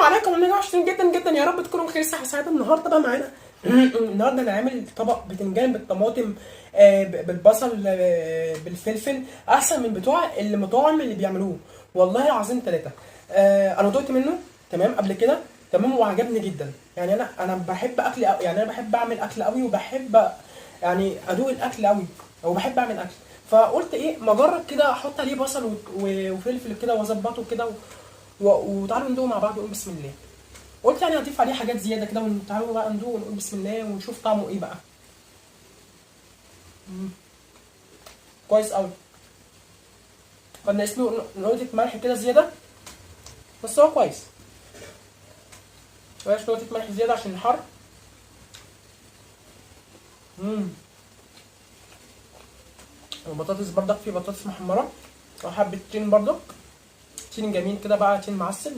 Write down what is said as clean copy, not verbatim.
عليكم ورحمة الله وبركاته جدا جدا، يا رب تكونوا بخير صحة سعادة. النهارده بقى معانا النهارده انا عامل طبق بتنجان بالطماطم، بالبصل، بالفلفل، احسن من بتوع المطاعم اللي بيعملوه والله العظيم ثلاثة. انا دقت منه تمام قبل كده تمام وعجبني جدا. يعني انا بحب اكل يعني انا بحب اعمل اكل قوي، وبحب يعني ادوق الاكل قوي، وبحب اعمل اكل. فقلت ايه ما اجرب كده احط عليه بصل وفلفل كده واظبطه كده وتعالوا ندوق مع بعض ونقول بسم الله. قلت يعني هضيف عليه حاجات زياده كده، وتعالوا بقى ندوق ونقول بسم الله ونشوف طعمه ايه بقى. كويس قوي. كان ناقص له نقطه ملح كده زياده، بس هو كويس. بلاش نقطه ملح زياده عشان الحر. البطاطس بردك، في بطاطس محمره، وحبه تين بردك، تين جميل كده بقى، تين معسل.